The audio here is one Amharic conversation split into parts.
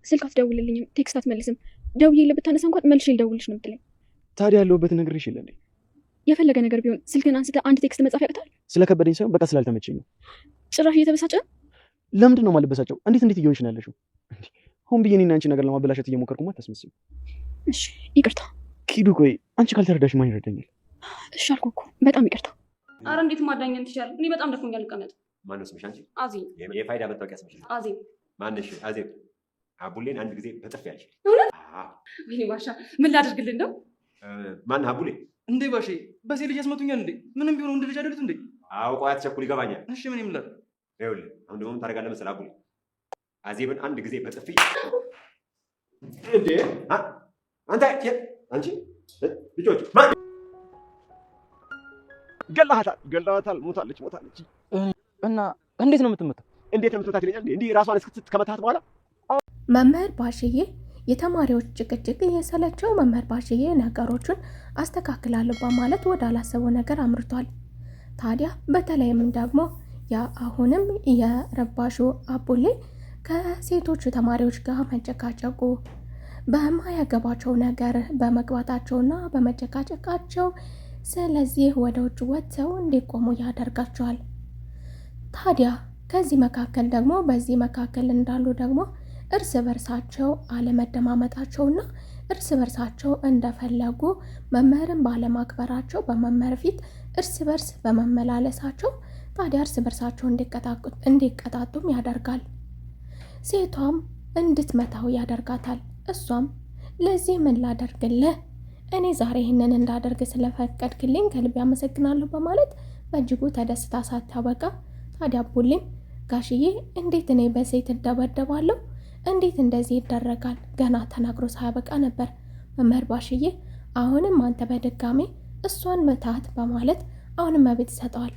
ስልክ አትደውልልኝም፣ ቴክስት አትመልስም። ደውዬልህ ብታነሳ እንኳን መልሼ ልደውልልሽ ነው የምትለኝ። ታዲያ ያለሁበትን ነግሬሽ የለ እንዴ? የፈለገ ነገር ቢሆን ስልክህን አንስተህ አንድ ቴክስት መጻፍ ያቅታል? ስለከበደኝ ሳይሆን በቃ ስላልተመቸኝ ነው። ጭራሽ እየተበሳጨ ነው። ለምንድን ነው የማልበሳጨው? እንዴት እየሆንሽ ነው ያለሽው? ሆን ብዬ እኔና አንቺ ነገር ለማበላሸት እየሞከርኩማ አታስመስይም። እሺ ይቅርታ ኪዱ። ቆይ አንቺ ካልተረዳሽ ማን ይረዳኛል? እሺ አልኩህ እኮ በጣም ይቅርታ። አረ እንዴት ማዳኘን ትችያለሽ? እኔ በጣም ደክሞኛል። ልቀመጥ። ማነው ስምሽ አንቺ? አዜብ። የፋይዳ መታወቂያ ስምሽ? አዜብ። ማነሽ? አዜብ። አቡሌን አንድ ጊዜ በጥፍ ያልሽ። ወይኔ ባሻ ምን ላድርግልን ነው? ማን አቡሌ? እንዴ ባሼ በሴት ልጅ ያስመቱኛል እንዴ? ምንም ቢሆን ወንድ ልጅ አይደሉት እንዴ? አውቀው አትቸኩል፣ ይገባኛል። እሺ ምን ይምላል? ይኸውልህ አሁን ደግሞ ምን ታደርጋለህ መሰለህ? አቡሌ አዜብን አንድ ጊዜ በጥፊ እንዴ! አንተ አንቺ ልጆች ገላሃታል። ሞታለች። እና እንዴት ነው የምትመታው? እንዴት ነው የምትመታት ይለኛል? እንዲህ ራሷን እስክትከመታት በኋላ መምህር ባሽዬ የተማሪዎች ጭቅጭቅ እየሰለቸው መምህር ባሽዬ ነገሮችን አስተካክላለሁ በማለት ወደ አላሰበው ነገር አምርቷል። ታዲያ በተለይም ደግሞ አሁንም የረባሹ አቡሌ ከሴቶቹ ተማሪዎች ጋር መጨቃጨቁ በማያገባቸው ነገር በመግባታቸውና በመጨቃጨቃቸው ስለዚህ ወደ ውጭ ወጥተው እንዲቆሙ ያደርጋቸዋል። ታዲያ ከዚህ መካከል ደግሞ በዚህ መካከል እንዳሉ ደግሞ እርስ በርሳቸው አለመደማመጣቸውና እርስ በርሳቸው እንደፈለጉ መምህርን ባለማክበራቸው በመምህር ፊት እርስ በርስ በመመላለሳቸው ታዲያ እርስ በርሳቸው እንዲቀጣጡም ያደርጋል። ሴቷም እንድትመታው ያደርጋታል። እሷም ለዚህ ምን ላደርግልህ፣ እኔ ዛሬ ይህንን እንዳደርግ ስለፈቀድክልኝ ከልብ ያመሰግናለሁ በማለት በእጅጉ ተደስታ ሳታበቃ ታዲያ አቡሌም ጋሽዬ እንዴት እኔ በሴት እደበደባለሁ? እንዴት እንደዚህ ይደረጋል? ገና ተናግሮ ሳያበቃ ነበር መምህር ባሽዬ አሁንም አንተ በድጋሜ እሷን መታት በማለት አሁንም መብት ይሰጠዋል።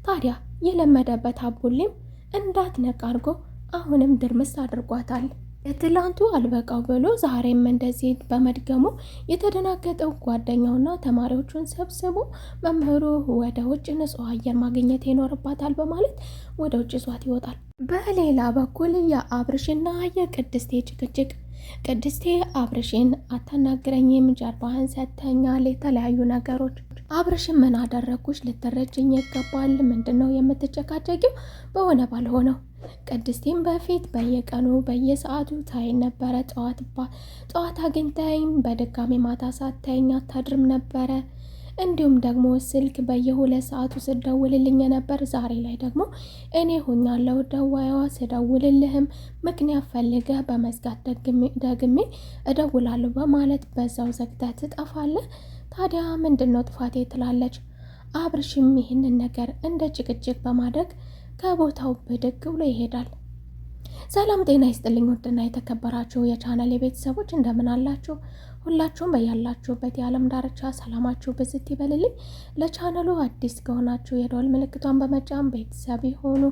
ታዲያ የለመደበት አቡሌም እንዳትነቃ አድርጎ አሁንም ድርምስ አድርጓታል። የትላንቱ አልበቃው ብሎ ዛሬም እንደዚህ በመድገሙ የተደናገጠው ጓደኛውና ተማሪዎቹን ሰብስቦ መምህሩ ወደ ውጭ ንጹህ አየር ማግኘት ይኖርባታል በማለት ወደ ውጭ ይዟት ይወጣል። በሌላ በኩል የአብርሽና የቅድስቴ ጭቅጭቅ። ቅድስቴ አብርሽን አታናግረኝም፣ ጀርባህን ሰጥተኛል፣ የተለያዩ ነገሮች። አብርሽን ምን አደረግኩሽ? ልትረጅኝ ይገባል። ምንድን ነው የምትጨቃጨቂው? በሆነ ባልሆነው። ቅድስቴም በፊት በየቀኑ በየሰዓቱ ታይን ነበረ። ጠዋት አግኝተኝ በድጋሚ ማታ ሳታይኝ አታድርም ነበረ። እንዲሁም ደግሞ ስልክ በየ2 ሰዓቱ ስደውልልኝ ነበር። ዛሬ ላይ ደግሞ እኔ ሆኛለሁ ደዋያዋ፣ ስደውልልህም ምክንያት ፈልገህ በመዝጋት ደግሜ እደውላለሁ በማለት በዛው ዘግተህ ትጠፋለህ። ታዲያ ምንድን ነው ጥፋቴ ትላለች። አብርሽም ይህንን ነገር እንደ ጭቅጭቅ በማድረግ ከቦታው ብድግ ብሎ ይሄዳል። ሰላም ጤና ይስጥልኝ ውድና የተከበራችሁ የቻናል የቤተሰቦች እንደምን አላችሁ? ሁላችሁም በያላችሁበት የዓለም ዳርቻ ሰላማችሁ ብዝት ይበልልኝ። ለቻናሉ አዲስ ከሆናችሁ የደወል ምልክቷን በመጫን ቤተሰብ ሆኑ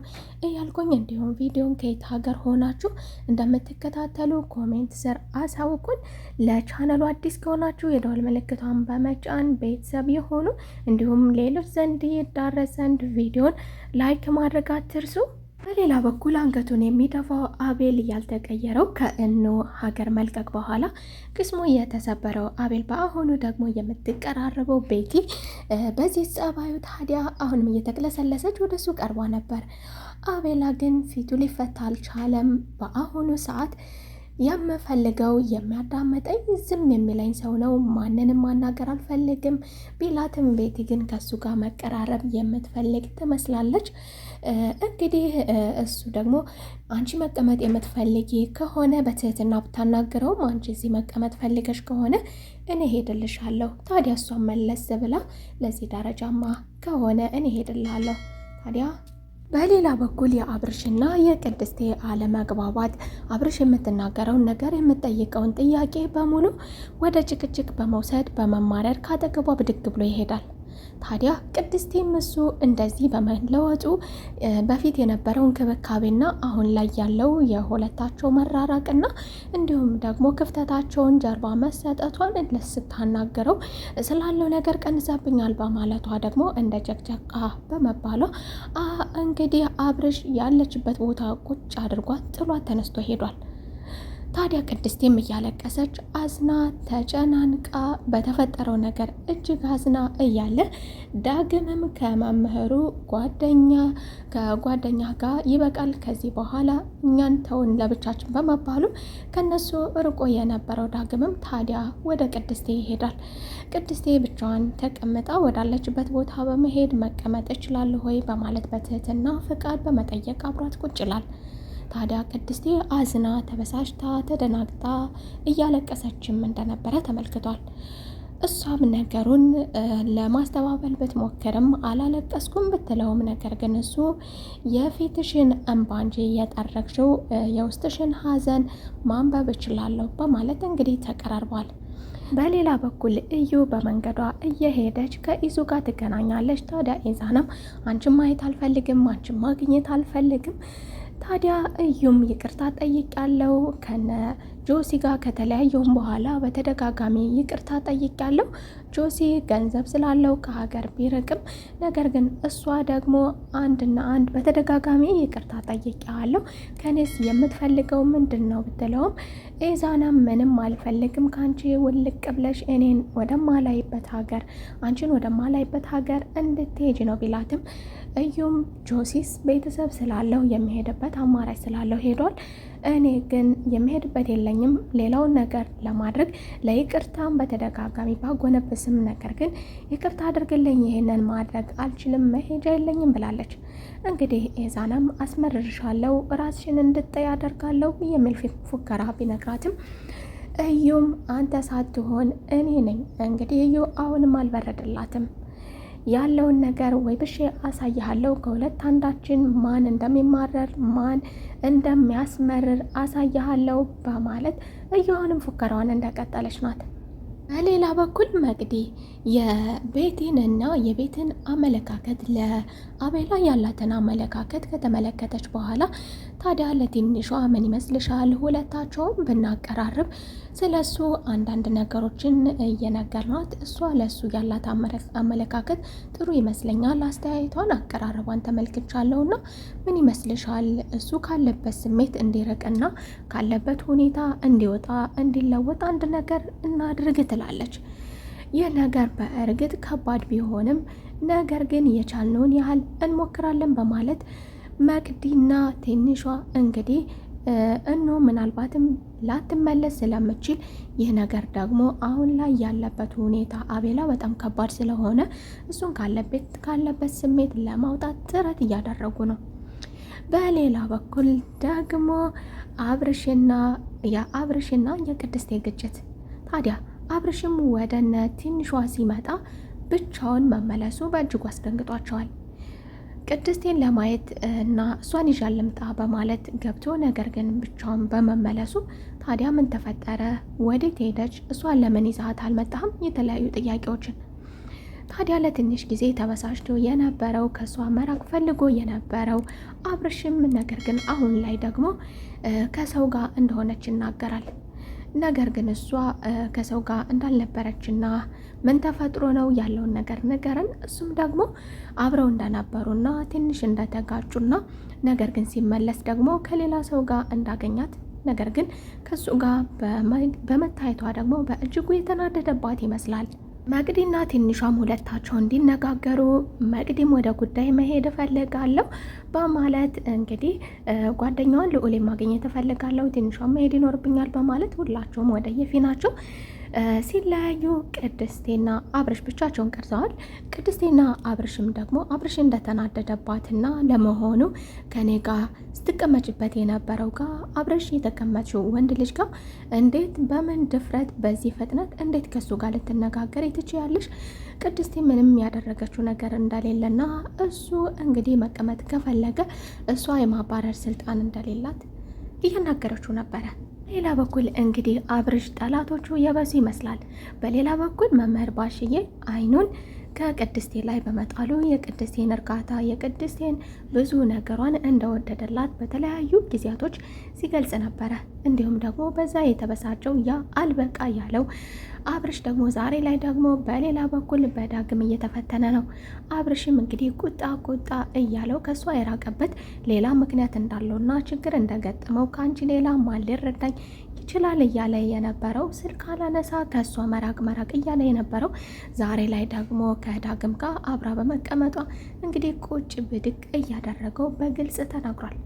እያልኩኝ እንዲሁም ቪዲዮን ከየት ሀገር ሆናችሁ እንደምትከታተሉ ኮሜንት ስር አሳውቁን። ለቻናሉ አዲስ ከሆናችሁ የደወል ምልክቷን በመጫን ቤተሰብ የሆኑ እንዲሁም ሌሎች ዘንድ ይዳረስ ዘንድ ቪዲዮን ላይክ ማድረግ አትርሱ። በሌላ በኩል አንገቱን የሚደፋው አቤል ያልተቀየረው ከእኑ ሀገር መልቀቅ በኋላ ቅስሙ የተሰበረው አቤል በአሁኑ ደግሞ የምትቀራረበው ቤቲ በዚህ ጸባዩ ታዲያ አሁንም እየተቅለሰለሰች ወደሱ ቀርባ ነበር። አቤላ ግን ፊቱ ሊፈታ አልቻለም። በአሁኑ ሰዓት የምፈልገው የሚያዳመጠኝ ዝም የሚለኝ ሰው ነው፣ ማንንም ማናገር አልፈልግም ቢላትም ቤቲ ግን ከሱ ጋር መቀራረብ የምትፈልግ ትመስላለች። እንግዲህ እሱ ደግሞ አንቺ መቀመጥ የምትፈልጊ ከሆነ በትህትና ብታናግረውም አንቺ እዚህ መቀመጥ ፈልገሽ ከሆነ እኔ ሄድልሻለሁ። ታዲያ እሷን መለስ ብላ ለዚህ ደረጃማ ከሆነ እኔ ሄድልሃለሁ። ታዲያ በሌላ በኩል የአብርሽና የቅድስቴ አለመግባባት፣ አብርሽ የምትናገረውን ነገር የምትጠይቀውን ጥያቄ በሙሉ ወደ ጭቅጭቅ በመውሰድ በመማረር ካጠገቧ ብድግ ብሎ ይሄዳል። ታዲያ ቅድስቴም እሱ እንደዚህ በመለወጡ በፊት የነበረው እንክብካቤና አሁን ላይ ያለው የሁለታቸው መራራቅና እንዲሁም ደግሞ ክፍተታቸውን ጀርባ መሰጠቷን ስታናገረው ስላለው ነገር ቀንሳብኛል በማለቷ ደግሞ እንደ ጨቅጨቃ በመባሏ እንግዲህ አብርሽ ያለችበት ቦታ ቁጭ አድርጓት ጥሏት ተነስቶ ሄዷል። ታዲያ ቅድስቴም እያለቀሰች አዝና ተጨናንቃ በተፈጠረው ነገር እጅግ አዝና እያለ ዳግምም ከመምህሩ ከጓደኛ ጋር ይበቃል፣ ከዚህ በኋላ እኛን ተውን ለብቻችን በመባሉ ከነሱ ርቆ የነበረው ዳግምም ታዲያ ወደ ቅድስቴ ይሄዳል። ቅድስቴ ብቻዋን ተቀምጣ ወዳለችበት ቦታ በመሄድ መቀመጥ እችላለሁ ወይ በማለት በትህትና ፍቃድ በመጠየቅ አብሯት ቁጭ ይላል። ታዲያ ቅድስቴ አዝና ተበሳጭታ ተደናግጣ እያለቀሰችም እንደነበረ ተመልክቷል። እሷም ነገሩን ለማስተባበል ብትሞክርም አላለቀስኩም ብትለውም ነገር ግን እሱ የፊትሽን እንባ እንጂ የጠረግሽው የውስጥሽን ሐዘን ማንበብ እችላለሁ በማለት እንግዲህ ተቀራርቧል። በሌላ በኩል እዩ በመንገዷ እየሄደች ከኢዙ ጋር ትገናኛለች። ታዲያ ኢዛናም አንቺን ማየት አልፈልግም፣ አንቺን ማግኘት አልፈልግም። ታዲያ እዩም ይቅርታ ጠይቄያለሁ ከነ ጆሲ ጋር ከተለያየውም በኋላ በተደጋጋሚ ይቅርታ ጠይቄያለሁ። ጆሲ ገንዘብ ስላለው ከሀገር ቢርቅም ነገር ግን እሷ ደግሞ አንድና አንድ በተደጋጋሚ ይቅርታ ጠይቄዋለሁ፣ ከኔስ የምትፈልገው ምንድን ነው ብትለውም ኢዛና ምንም አልፈልግም ከአንቺ ውልቅ ብለሽ እኔን ወደማላይበት ሀገር አንቺን ወደማላይበት ሀገር እንድትሄጅ ነው ቢላትም እዩም ጆሲስ ቤተሰብ ስላለው የሚሄድበት አማራጭ ስላለው ሄዷል። እኔ ግን የሚሄድበት የለኝም ሌላውን ነገር ለማድረግ ለይቅርታም በተደጋጋሚ ባጎነበስም ነገር ግን ይቅርታ አድርግልኝ ይሄንን ማድረግ አልችልም መሄጃ የለኝም ብላለች። እንግዲህ ኢዛናም አስመርርሻለሁ ራስሽን እንድጠይ አደርጋለሁ የሚል ፉከራ ቢነግራትም እዩም አንተ ሳትሆን እኔ ነኝ። እንግዲህ እዩ አሁንም አልበረድላትም። ያለውን ነገር ወይ ብሼ አሳይሃለሁ፣ ከሁለት አንዳችን ማን እንደሚማረር ማን እንደሚያስመርር አሳይሃለሁ በማለት እየሆንም ፉከራዋን እንደቀጠለች ናት። በሌላ በኩል መቅዲ የቤቲንና የቤትን አመለካከት ለአቤላ ያላትን አመለካከት ከተመለከተች በኋላ ታዲያ ለትንሿ ምን ይመስልሻል ሁለታቸውም ብናቀራርብ ስለሱ አንዳንድ ነገሮችን እየነገርናት እሷ ለሱ ያላት አመለካከት ጥሩ ይመስለኛል፣ አስተያየቷን አቀራረቧን ተመልክቻለሁና ምን ይመስልሻል እሱ ካለበት ስሜት እንዲርቅና ካለበት ሁኔታ እንዲወጣ እንዲለወጥ አንድ ነገር እናድርግ ትላለች። ይህ ነገር በእርግጥ ከባድ ቢሆንም ነገር ግን የቻልነውን ያህል እንሞክራለን በማለት መቅዲና ትንሿ እንግዲህ ምናልባትም ላትመለስ ስለምችል ይህ ነገር ደግሞ አሁን ላይ ያለበት ሁኔታ አቤላ በጣም ከባድ ስለሆነ እሱን ካለበት ስሜት ለማውጣት ጥረት እያደረጉ ነው። በሌላ በኩል ደግሞ አብርሽና የቅድስቴ ግጭት። ታዲያ አብርሽም ወደነ ትንሿ ሲመጣ ብቻውን መመለሱ በእጅጉ አስደንግጧቸዋል። ቅድስቴን ለማየት እና እሷን ይዣ ልምጣ በማለት ገብቶ ነገር ግን ብቻውን በመመለሱ ታዲያ ምን ተፈጠረ? ወዴት ሄደች? እሷን ለምን ይዛት አልመጣህም? የተለያዩ ጥያቄዎችን ታዲያ ለትንሽ ጊዜ ተበሳጭቶ የነበረው ከእሷ መራቅ ፈልጎ የነበረው አብርሽም ነገር ግን አሁን ላይ ደግሞ ከሰው ጋር እንደሆነች ይናገራል። ነገር ግን እሷ ከሰው ጋር እንዳልነበረችና ምን ተፈጥሮ ነው ያለውን ነገር ነገርን። እሱም ደግሞ አብረው እንደነበሩና ትንሽ እንደተጋጩና ነገር ግን ሲመለስ ደግሞ ከሌላ ሰው ጋር እንዳገኛት ነገር ግን ከሱ ጋር በመታየቷ ደግሞ በእጅጉ የተናደደባት ይመስላል። መቅዲና ትንሿም ሁለታቸው እንዲነጋገሩ መቅዲም ወደ ጉዳይ መሄድ እፈልጋለሁ በማለት እንግዲህ ጓደኛዋን ልዑል ማግኘት እፈልጋለሁ፣ ትንሿም መሄድ ይኖርብኛል በማለት ሁላቸውም ወደ የፊናቸው ሲለያዩ ቅድስቴና አብርሽ ብቻቸውን ቀርተዋል። ቅድስቴና አብርሽም ደግሞ አብርሽ እንደተናደደባትና ለመሆኑ ከኔ ጋር ስትቀመጭበት የነበረው ጋር አብርሽ የተቀመጥሽው ወንድ ልጅ ጋር እንዴት በምን ድፍረት በዚህ ፍጥነት እንዴት ከሱ ጋር ልትነጋገር ትችያለሽ? ቅድስቴ ምንም ያደረገችው ነገር እንደሌለና እሱ እንግዲህ መቀመጥ ከፈለገ እሷ የማባረር ስልጣን እንደሌላት እየናገረችው ነበረ። በሌላ በኩል እንግዲህ አብርሽ ጠላቶቹ የበዙ ይመስላል። በሌላ በኩል መምህር ባሽዬ አይኑን ከቅድስቴ ላይ በመጣሉ የቅድስቴን እርጋታ የቅድስቴን ብዙ ነገሯን እንደወደደላት በተለያዩ ጊዜያቶች ሲገልጽ ነበረ። እንዲሁም ደግሞ በዛ የተበሳጨው ያ አልበቃ ያለው አብርሽ ደግሞ ዛሬ ላይ ደግሞ በሌላ በኩል በዳግም እየተፈተነ ነው። አብርሽም እንግዲህ ቁጣ እያለው ከሷ የራቀበት ሌላ ምክንያት እንዳለውና ችግር እንደገጠመው ከአንቺ ሌላ ማን ሊረዳኝ ይችላል እያለ የነበረው ስልክ አላነሳ ከእሷ መራቅ እያለ የነበረው ዛሬ ላይ ደግሞ ከዳግም ጋር አብራ በመቀመጧ እንግዲህ ቁጭ ብድቅ እያደረገው በግልጽ ተናግሯል።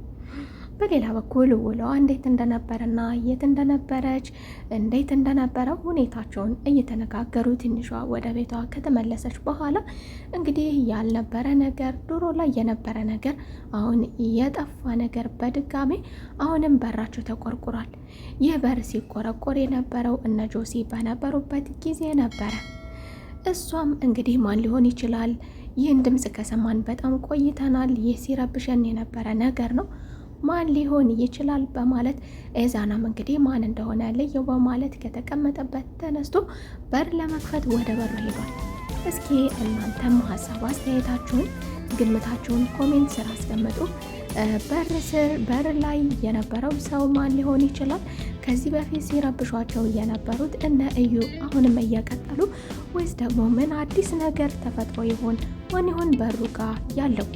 በሌላ በኩል ውሎዋ እንዴት እንደነበረና የት እንደነበረች እንዴት እንደነበረ ሁኔታቸውን እየተነጋገሩ ትንሿ ወደ ቤቷ ከተመለሰች በኋላ እንግዲህ ያልነበረ ነገር ድሮ ላይ የነበረ ነገር አሁን የጠፋ ነገር በድጋሜ አሁንም በራቸው ተቆርቁሯል። ይህ በር ሲቆረቆር የነበረው እነ ጆሲ በነበሩበት ጊዜ ነበረ። እሷም እንግዲህ ማን ሊሆን ይችላል? ይህን ድምፅ ከሰማን በጣም ቆይተናል። ይህ ሲረብሸን የነበረ ነገር ነው ማን ሊሆን ይችላል በማለት ኤዛናም እንግዲህ ማን እንደሆነ ለየው በማለት ከተቀመጠበት ተነስቶ በር ለመክፈት ወደ በሩ ሄዷል። እስኪ እናንተም ሀሳብ አስተያየታችሁን ግምታችሁን ኮሜንት ስር አስቀምጡ። በር ላይ የነበረው ሰው ማን ሊሆን ይችላል? ከዚህ በፊት ሲረብሿቸው የነበሩት እነ እዩ አሁንም እየቀጠሉ ወይስ ደግሞ ምን አዲስ ነገር ተፈጥሮ ይሆን? ማን ይሆን በሩ ጋር ያለው?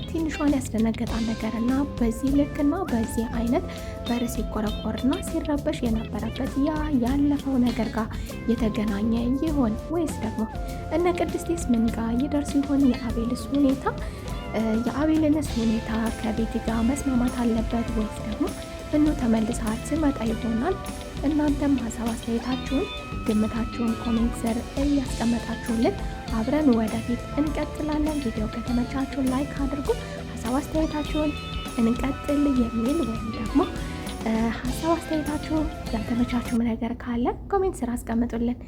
ትንሿን ያስደነገጣል ነገር እና በዚህ ልክና በዚህ አይነት በር ሲቆረቆርና ሲረበሽ የነበረበት ያ ያለፈው ነገር ጋር የተገናኘ ይሆን ወይስ ደግሞ እነ ቅድስቴስ ምን ጋር ይደርስ ይሆን? የአቤልስ ሁኔታ የአቤልንስ ሁኔታ ከቤቲ ጋር መስማማት አለበት ወይስ ደግሞ እኑ ተመልሳ ትመጣ ይሆናል? እናንተም ሀሳብ አስተያየታችሁን ግምታችሁን ኮሜንት ስር እያስቀመጣችሁልን አብረን ወደፊት እንቀጥላለን። ቪዲዮ ከተመቻችሁ ላይክ አድርጉ። ሀሳብ አስተያየታችሁን እንቀጥል የሚል ወይም ደግሞ ሀሳብ አስተያየታችሁን ያልተመቻችሁ ነገር ካለ ኮሜንት ስር አስቀምጡልን።